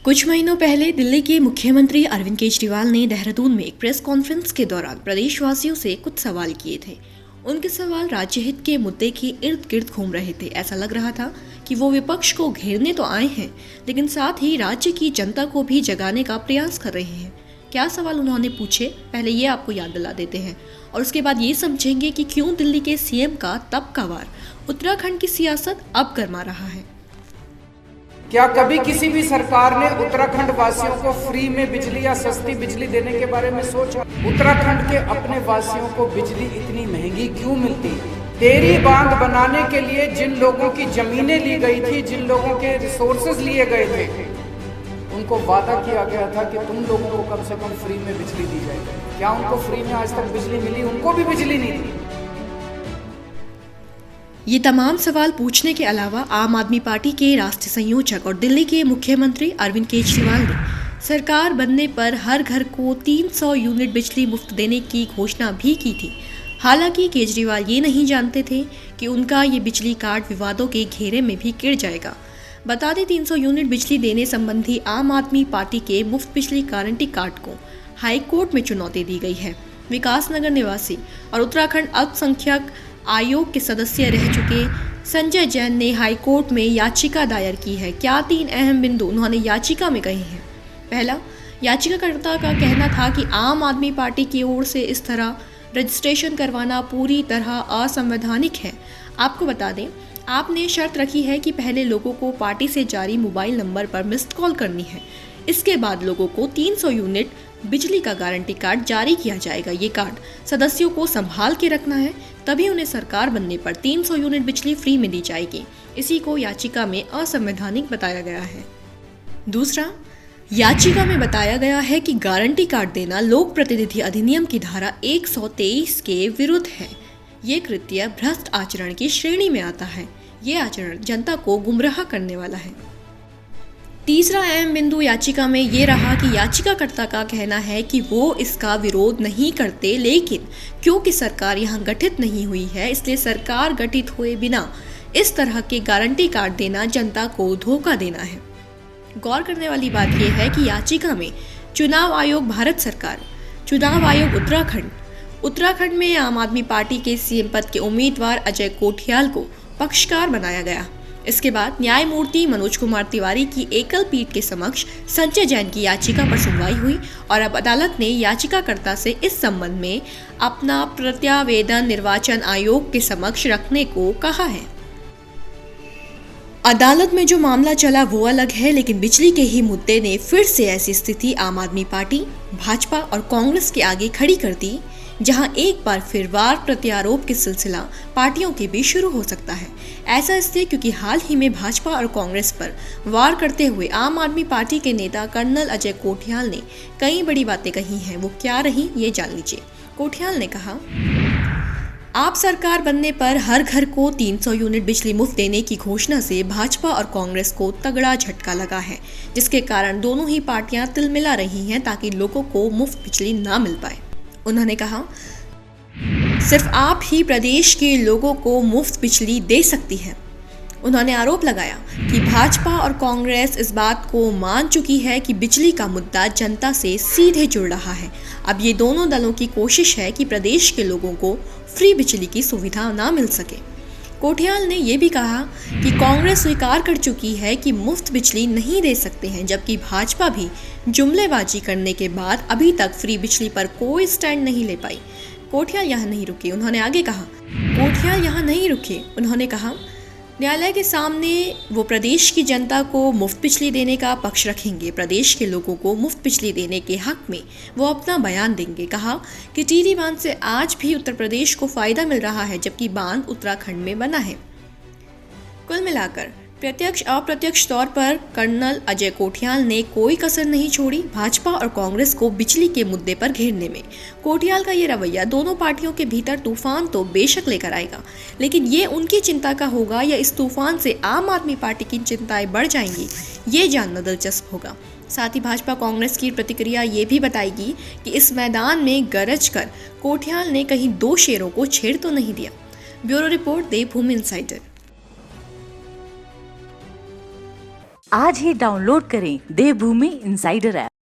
कुछ महीनों पहले दिल्ली के मुख्यमंत्री अरविंद केजरीवाल ने देहरादून में एक प्रेस कॉन्फ्रेंस के दौरान प्रदेशवासियों से कुछ सवाल किए थे। उनके सवाल राज्य हित के मुद्दे के इर्द गिर्द घूम रहे थे। ऐसा लग रहा था कि वो विपक्ष को घेरने तो आए हैं, लेकिन साथ ही राज्य की जनता को भी जगाने का प्रयास कर रहे हैं। क्या सवाल उन्होंने पूछे, पहले ये आपको याद दिला देते हैं और उसके बाद ये समझेंगे कि क्यों दिल्ली के सीएम का तब का वार उत्तराखंड की सियासत अब गरमा रहा है। क्या कभी किसी भी सरकार ने उत्तराखंड वासियों को फ्री में बिजली या सस्ती बिजली देने के बारे में सोचा? उत्तराखंड के अपने वासियों को बिजली इतनी महंगी क्यों मिलती है? टेरी बांध बनाने के लिए जिन लोगों की जमीनें ली गई थी, जिन लोगों के रिसोर्सेज लिए गए थे, उनको वादा किया गया था कि तुम लोगों को कम से कम फ्री में बिजली दी जाएगी। क्या उनको फ्री में आज तक बिजली मिली? उनको भी बिजली नहीं दी। ये तमाम सवाल पूछने के अलावा आम आदमी पार्टी के राष्ट्रीय संयोजक और दिल्ली के मुख्यमंत्री अरविंद केजरीवाल ने सरकार बनने पर हर घर को 300 यूनिट बिजली मुफ्त देने की घोषणा भी की थी। हालांकि केजरीवाल ये नहीं जानते थे कि उनका ये बिजली कार्ड विवादों के घेरे में भी गिर जाएगा। बता दें, 300 यूनिट बिजली देने संबंधी आम आदमी पार्टी के मुफ्त बिजली गारंटी कार्ड को हाईकोर्ट में चुनौती दी गई है। विकासनगर निवासी और उत्तराखंड अल्पसंख्यक आयोग के सदस्य रह चुके संजय जैन ने हाईकोर्ट में याचिका दायर की है। क्या 3 अहम बिंदु उन्होंने याचिका में कहे हैं। पहला, याचिकाकर्ता का कहना था कि आम आदमी पार्टी की ओर से इस तरह रजिस्ट्रेशन करवाना पूरी तरह असंवैधानिक है। आपको बता दें, आपने शर्त रखी है कि पहले लोगों को पार्टी से जारी मोबाइल नंबर पर मिस्ड कॉल करनी है, इसके बाद लोगों को 300 यूनिट बिजली का गारंटी कार्ड जारी किया जाएगा। ये कार्ड सदस्यों को संभाल के रखना है, तभी उन्हें सरकार बनने पर 300 यूनिट बिजली फ्री में दी जाएगी। इसी को याचिका में असंवैधानिक बताया गया है। दूसरा, याचिका में बताया गया है कि गारंटी कार्ड देना लोक प्रतिनिधि अधिनियम की धारा 123 के विरुद्ध है। ये कृत्य भ्रष्ट आचरण की श्रेणी में आता है। ये आचरण जनता को गुमराह करने वाला है। तीसरा अहम बिंदु याचिका में ये रहा कि याचिकाकर्ता का कहना है कि वो इसका विरोध नहीं करते, लेकिन क्योंकि सरकार यहाँ गठित नहीं हुई है, इसलिए सरकार गठित हुए बिना इस तरह के गारंटी कार्ड देना जनता को धोखा देना है। गौर करने वाली बात यह है कि याचिका में चुनाव आयोग भारत सरकार, चुनाव आयोग उत्तराखंड में आम आदमी पार्टी के सीएम पद के उम्मीदवार अजय कोठियाल को पक्षकार बनाया गया। इसके बाद न्यायमूर्ति मनोज कुमार तिवारी की एकल पीठ के समक्ष संजय जैन की याचिका पर सुनवाई हुई और अब अदालत ने याचिकाकर्ता से इस संबंध में अपना प्रत्यावेदन निर्वाचन आयोग के समक्ष रखने को कहा है। अदालत में जो मामला चला वो अलग है, लेकिन बिजली के ही मुद्दे ने फिर से ऐसी स्थिति आम आदमी पार्टी, भाजपा और कांग्रेस के आगे खड़ी कर दी, जहां एक बार फिर वार प्रत्यारोप की सिलसिला पार्टियों के बीच शुरू हो सकता है। ऐसा इसलिए क्योंकि हाल ही में भाजपा और कांग्रेस पर वार करते हुए आम आदमी पार्टी के नेता कर्नल अजय कोठियाल ने कई बड़ी बातें कही हैं। वो क्या रही, ये जान लीजिए। कोठियाल ने कहा, आप सरकार बनने पर हर घर को 300 यूनिट बिजली मुफ्त देने की घोषणा से भाजपा और कांग्रेस को तगड़ा झटका लगा है, जिसके कारण दोनों ही पार्टियां तिलमिला रही हैं ताकि लोगों को मुफ्त बिजली ना मिल पाए। उन्होंने कहा, सिर्फ आप ही प्रदेश के लोगों को मुफ्त बिजली दे सकती है। उन्होंने आरोप लगाया कि भाजपा और कांग्रेस इस बात को मान चुकी है कि बिजली का मुद्दा जनता से सीधे जुड़ रहा है। अब ये दोनों दलों की कोशिश है कि प्रदेश के लोगों को फ्री बिजली की सुविधा ना मिल सके। कोठियाल ने यह भी कहा कि कांग्रेस स्वीकार कर चुकी है कि मुफ्त बिजली नहीं दे सकते हैं, जबकि भाजपा भी जुमलेबाजी करने के बाद अभी तक फ्री बिजली पर कोई स्टैंड नहीं ले पाई। कोठियाल यहाँ नहीं रुके। उन्होंने कहा, न्यायालय के सामने वो प्रदेश की जनता को मुफ्त बिजली देने का पक्ष रखेंगे। प्रदेश के लोगों को मुफ्त बिजली देने के हक में वो अपना बयान देंगे। कहा कि टिहरी बांध से आज भी उत्तर प्रदेश को फायदा मिल रहा है, जबकि बांध उत्तराखंड में बना है। कुल मिलाकर प्रत्यक्ष अप्रत्यक्ष तौर पर कर्नल अजय कोठियाल ने कोई कसर नहीं छोड़ी भाजपा और कांग्रेस को बिजली के मुद्दे पर घेरने में। कोठियाल का ये रवैया दोनों पार्टियों के भीतर तूफान तो बेशक लेकर आएगा, लेकिन ये उनकी चिंता का होगा या इस तूफान से आम आदमी पार्टी की चिंताएं बढ़ जाएंगी, ये जानना दिलचस्प होगा। साथ ही भाजपा कांग्रेस की प्रतिक्रिया ये भी बताएगी कि इस मैदान में गरज कर कोठियाल ने कहीं 2 शेरों को छेड़ तो नहीं दिया। ब्यूरो रिपोर्ट, देवभूमि इनसाइडर। आज ही डाउनलोड करें देवभूमि इंसाइडर ऐप।